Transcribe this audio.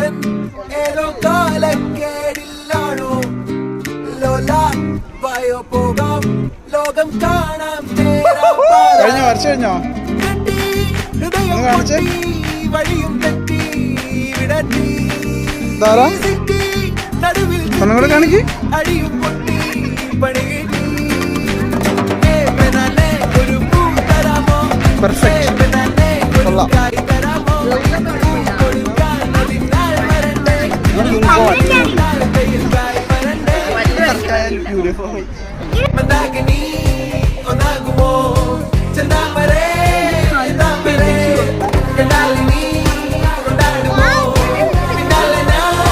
ജീവൻ ഏതോ കാലക്കേടില്ലാണോ ലോല വായോ പോകാം ലോകം കാണാം കഴിഞ്ഞോ വരച്ചു കഴിഞ്ഞോ ഹൃദയം വഴിയും തെറ്റി വിടറ്റി ഒന്നും കൂടെ കാണിക്ക് അടിയും പൊട്ടി പണികി ബ്യൂട്ടിഫുൾ